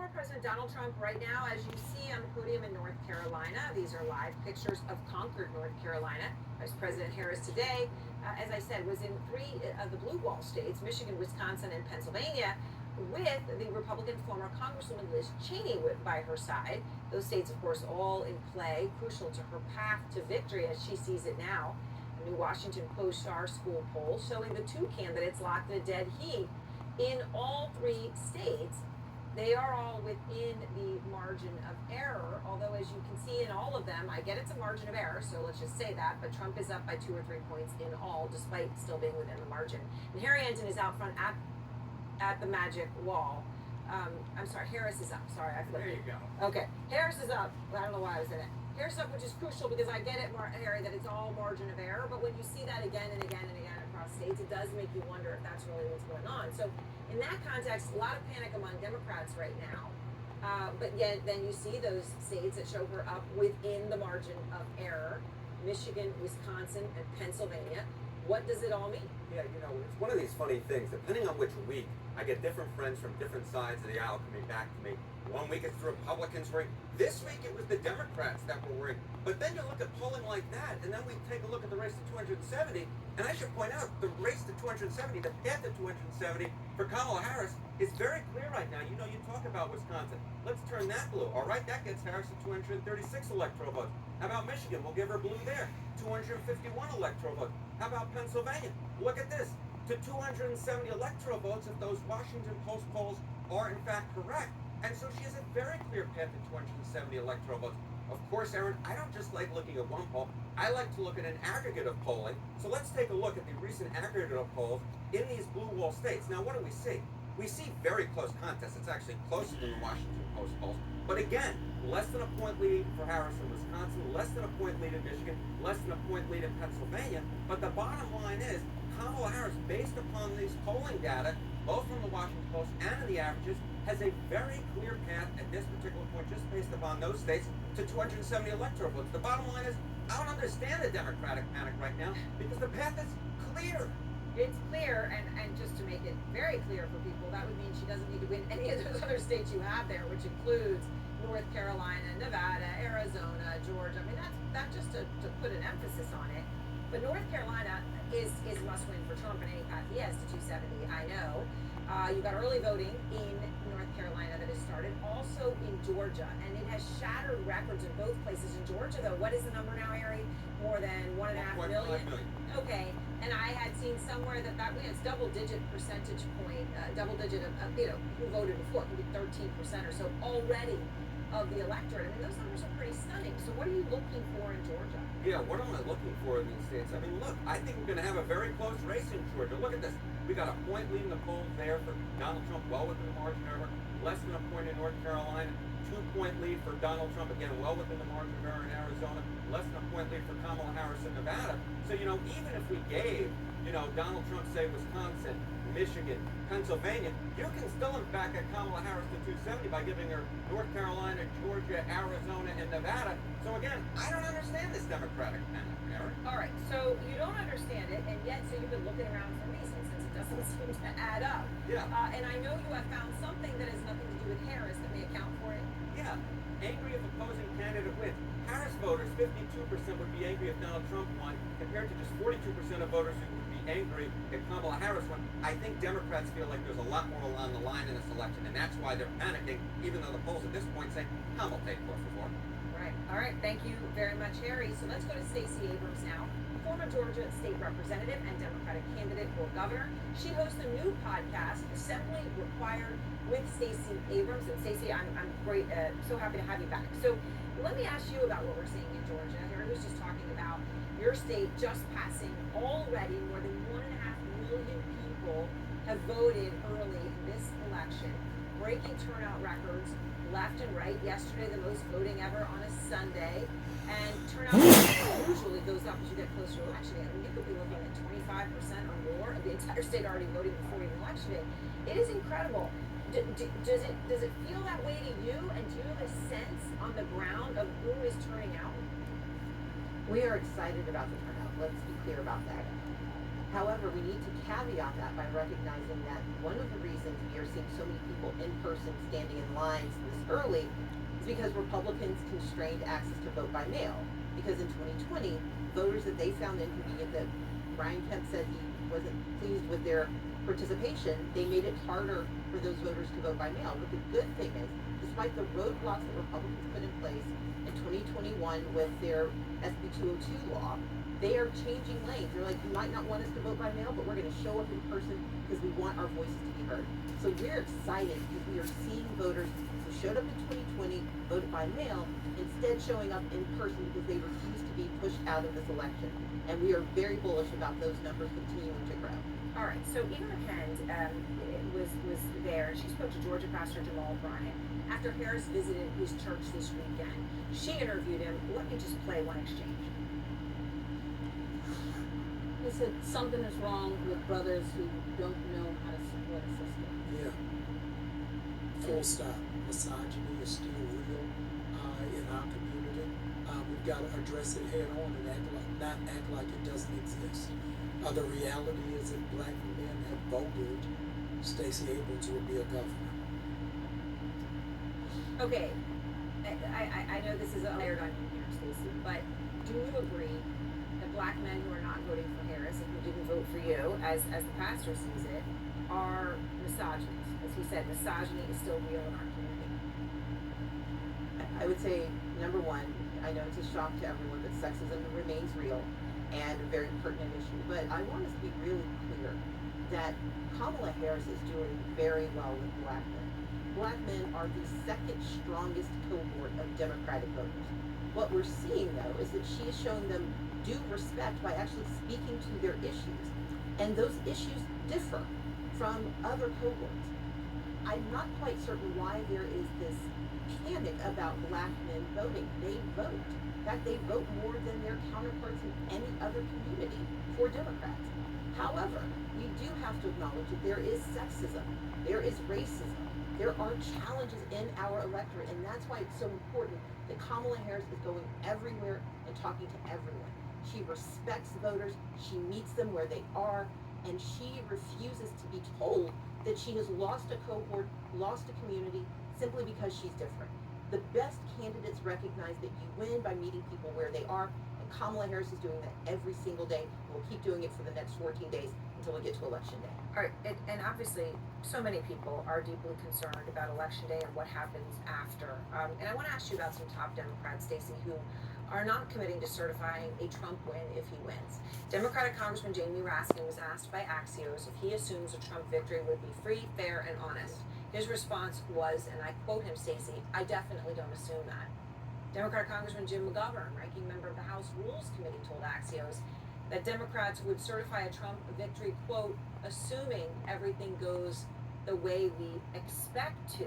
former President Donald Trump right now, as you see on the podium in North Carolina. These are live pictures of Concord, North Carolina. Vice President Harris today, as I said, was in 3 of the blue wall states, Michigan, Wisconsin, and Pennsylvania, with the Republican former Congresswoman Liz Cheney by her side. Those states, of course, all in play, crucial to her path to victory as she sees it now. A new Washington Post Star School poll showing the 2 candidates locked in a dead heat in all 3 states. They are all within the margin of error, although as you can see in all of them, I get it's a margin of error, so let's just say that, but Trump is up by 2 or 3 points in all, despite still being within the margin. And Harry Enten is out front at the magic wall. I'm sorry, Harris is up. Sorry, I flipped. There you go. Okay, Harris is up. I don't know why I was in it. Harris is up, which is crucial because I get it, Harry, that it's all margin of error, but when you see that again and again and again across states, it does make you wonder if that's really what's going on. So in that context, a lot of panic among Democrats right now. But yet then you see those states that show her up within the margin of error, Michigan, Wisconsin, and Pennsylvania. What does it all mean? Yeah, you know, it's one of these funny things. Depending on which week, I get different friends from different sides of the aisle coming back to me. One week it's the Republicans worrying. This week it was the Democrats that were worried. But then you look at polling like that, and then we take a look at the race to 270. And I should point out, the race to 270, the path to 270 for Kamala Harris is very clear right now. You know, you talk about Wisconsin. Let's turn that blue. All right, that gets Harris to 236 electoral votes. How about Michigan? We'll give her blue there. 251 electoral votes. How about Pennsylvania? Look at this. To 270 electoral votes if those Washington Post polls are in fact correct. And so she has a very clear path to 270 electoral votes. Of course, Aaron, I don't just like looking at one poll. I like to look at an aggregate of polling. So let's take a look at the recent aggregate of polls in these blue wall states. Now, what do we see? We see very close contests. It's actually closer than the Washington Post polls. But again, less than a point lead for Harris in Wisconsin, less than a point lead in Michigan, less than a point lead in Pennsylvania. But the bottom line is, Kamala Harris, based upon these polling data, both from the Washington Post and in the averages, has a very clear path at this particular point, just based upon those states, to 270 electoral votes. The bottom line is, I don't understand the Democratic panic right now, because the path is clear. It's clear, and just to make it very clear for people, that would mean she doesn't need to win any of those other states you have there, which includes North Carolina, Nevada, Arizona, Georgia. I mean, that's just to put an emphasis on it. But North Carolina is must win for Trump in any path he has to 270, I know. You got early voting in North Carolina that has started, also in Georgia, and it has shattered records in both places. In Georgia, though, what is the number now, Harry? More than 1.5 million? Okay, and I had seen somewhere that it's double-digit percentage point, double-digit of who voted before, maybe 13% or so already of the electorate. I mean, those numbers are pretty stunning. So what are you looking for in Georgia? Yeah, what am I looking for in these states? I mean, look, I think we're going to have a very close race in Georgia. Look at this. We got a point lead in the polls there for Donald Trump, well within the margin of error. Less than a point in North Carolina. 2-point lead for Donald Trump, again, well within the margin of error in Arizona. Less than a point lead for Kamala Harris in Nevada. So, you know, even if we gave, Donald Trump, say, Wisconsin, Michigan, Pennsylvania, you can still back at Kamala Harris to 270 by giving her North Carolina, Georgia, Arizona, and Nevada. So again, I don't understand this Democratic panic, Aaron. All right, so you don't understand it, and yet, so you've been looking around for reasons, since it doesn't seem to add up. Yeah. And I know you have found something that has nothing to do with Harris that may account for it. Yeah. Angry if opposing candidate wins. Harris voters, 52% would be angry if Donald Trump won, compared to just 42% of voters who would be angry if Kamala Harris won. I think Democrats feel like there's a lot more on the line in this election, and that's why they're panicking, even though the polls at this point say Kamala will take close for four. Right. All right. Thank you very much, Harry. So let's go to Stacey Abrams now, former Georgia state representative and Democratic candidate for governor. She hosts a new podcast, Assembly Required, with Stacey Abrams. And Stacey, I'm great, so happy to have you back. So let me ask you about what we're seeing in Georgia. Harry was just talking about your state just passing already more than 1.5 million people have voted early in this election, breaking turnout records left and right. Yesterday, the most voting ever on a Sunday, and turnout usually goes up as you get closer to election day. I mean, you could be looking at 25% or more of the entire state already voting before even election day. It is incredible. Does it feel that way to you? And do you have a sense on the ground of who is turning out? We are excited about the turnout. Let's be clear about that. However, we need to caveat that by recognizing that one of the reasons we are seeing so many people in person standing in lines this early is because Republicans constrained access to vote by mail. Because in 2020, voters that they found inconvenient, that Brian Kemp said he wasn't pleased with their participation, they made it harder for those voters to vote by mail. But the good thing is, despite the roadblocks that Republicans put in place in 2021 with their SB 202 law, they are changing lanes. They're like, you might not want us to vote by mail, but we're going to show up in person because we want our voices to be heard. So we're excited because we are seeing voters who showed up in 2020, voted by mail, instead showing up in person because they refuse to be pushed out of this election. And we are very bullish about those numbers continuing to grow. All right, so Eva McKend was there. She spoke to Georgia pastor Jamal Bryant after Harris visited his church this weekend. She interviewed him. Let me just play one exchange. He said something is wrong with brothers who don't know how to support a sister. Yeah. Full stop. Misogyny is still real in our community. We've got to address it head on and not act like it doesn't exist. The reality is that black men have voted Stacey Abrams will be a governor. Okay, I know this is a layered onion here, Stacey, but do you agree that black men who are not voting for Harris and who didn't vote for you, as the pastor sees it, are misogynists? As he said, misogyny is still real in our community. I would say, number one, I know it's a shock to everyone that sexism remains real and a very pertinent issue, but I want us to be really clear that Kamala Harris is doing very well with black men. Black men are the second strongest cohort of Democratic voters. What we're seeing, though, is that she is showing them due respect by actually speaking to their issues. And those issues differ from other cohorts. I'm not quite certain why there is this panic about black men voting. They vote. In fact, they vote more than their counterparts in any other community for Democrats. However, we do have to acknowledge that there is sexism, there is racism, there are challenges in our electorate, and that's why it's so important that Kamala Harris is going everywhere and talking to everyone. She respects voters, she meets them where they are, and she refuses to be told that she has lost a cohort, lost a community, simply because she's different. The best candidates recognize that you win by meeting people where they are, and Kamala Harris is doing that every single day. We'll keep doing it for the next 14 days until we get to Election Day. All right, and obviously, so many people are deeply concerned about Election Day and what happens after. And I want to ask you about some top Democrats, Stacey, who are not committing to certifying a Trump win if he wins. Democratic Congressman Jamie Raskin was asked by Axios if he assumes a Trump victory would be free, fair, and honest. His response was, and I quote him, Stacey, "I definitely don't assume that." Democratic Congressman Jim McGovern, ranking member of the House Rules Committee, told Axios that Democrats would certify a Trump victory, quote, assuming everything goes the way we expect to.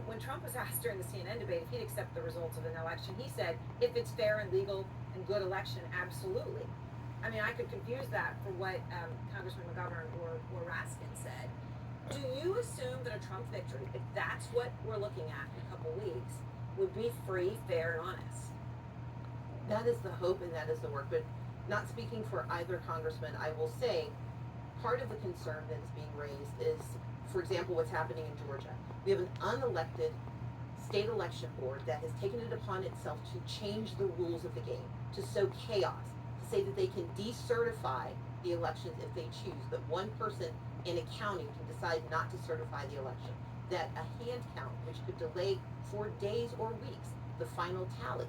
When Trump was asked during the CNN debate if he'd accept the results of an election, he said, if it's fair and legal and good election, absolutely. I mean, I could confuse that for what Congressman McGovern or Raskin said. Do you assume that a Trump victory, if that's what we're looking at in a couple weeks, would be free, fair, and honest? That is the hope and that is the work. But not speaking for either congressman, I will say part of the concern that is being raised is, for example, what's happening in Georgia. We have an unelected state election board that has taken it upon itself to change the rules of the game, to sow chaos, to say that they can decertify the elections if they choose, that one person in a county can decide not to certify the election, that a hand count, which could delay for days or weeks, the final tally.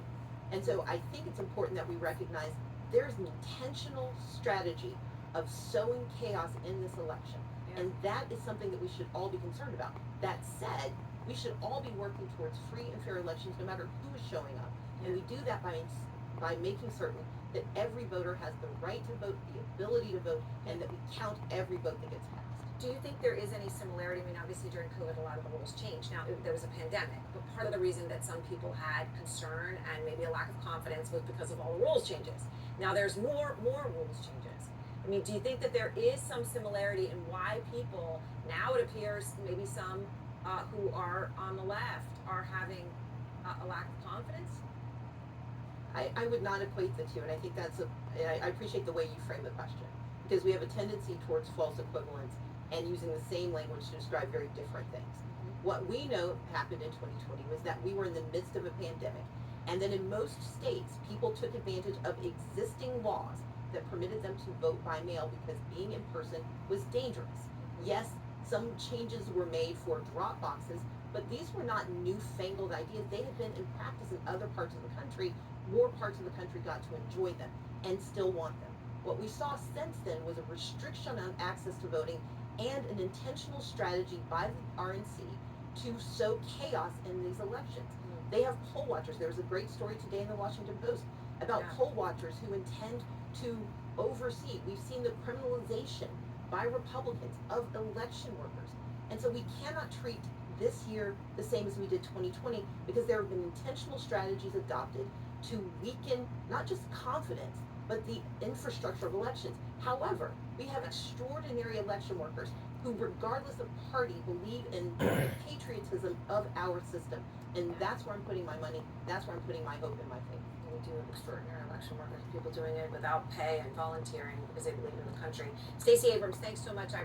And so I think it's important that we recognize there's an intentional strategy of sowing chaos in this election. Yeah. And that is something that we should all be concerned about. That said, we should all be working towards free and fair elections no matter who is showing up. Yeah. And we do that by making certain that every voter has the right to vote, the ability to vote, and that we count every vote that gets passed. Do you think there is any similarity? I mean, obviously during COVID, a lot of the rules changed. Now, there was a pandemic, but part of the reason that some people had concern and maybe a lack of confidence was because of all the rules changes. Now there's more rules changes. I mean, do you think that there is some similarity in why people, now it appears maybe some who are on the left are having a lack of confidence? I would not equate the two, and I think I appreciate the way you frame the question, because we have a tendency towards false equivalence and using the same language to describe very different things. What we know happened in 2020 was that we were in the midst of a pandemic, and then in most states, people took advantage of existing laws that permitted them to vote by mail because being in person was dangerous. Yes, some changes were made for drop boxes, but these were not newfangled ideas. They had been in practice in other parts of the country. More parts of the country got to enjoy them and still want them. What we saw since then was a restriction on access to voting and an intentional strategy by the RNC to sow chaos in these elections. They have poll watchers. There was a great story today in the Washington Post about poll watchers who intend to oversee. We've seen the criminalization by Republicans of election workers. And so we cannot treat this year the same as we did 2020, because there have been intentional strategies adopted to weaken not just confidence, but the infrastructure of elections. However, we have extraordinary election workers who, regardless of party, believe in the patriotism of our system. And that's where I'm putting my money. That's where I'm putting my hope and my faith. We do have extraordinary election workers, people doing it without pay and volunteering because they believe in the country. Stacey Abrams, thanks so much. I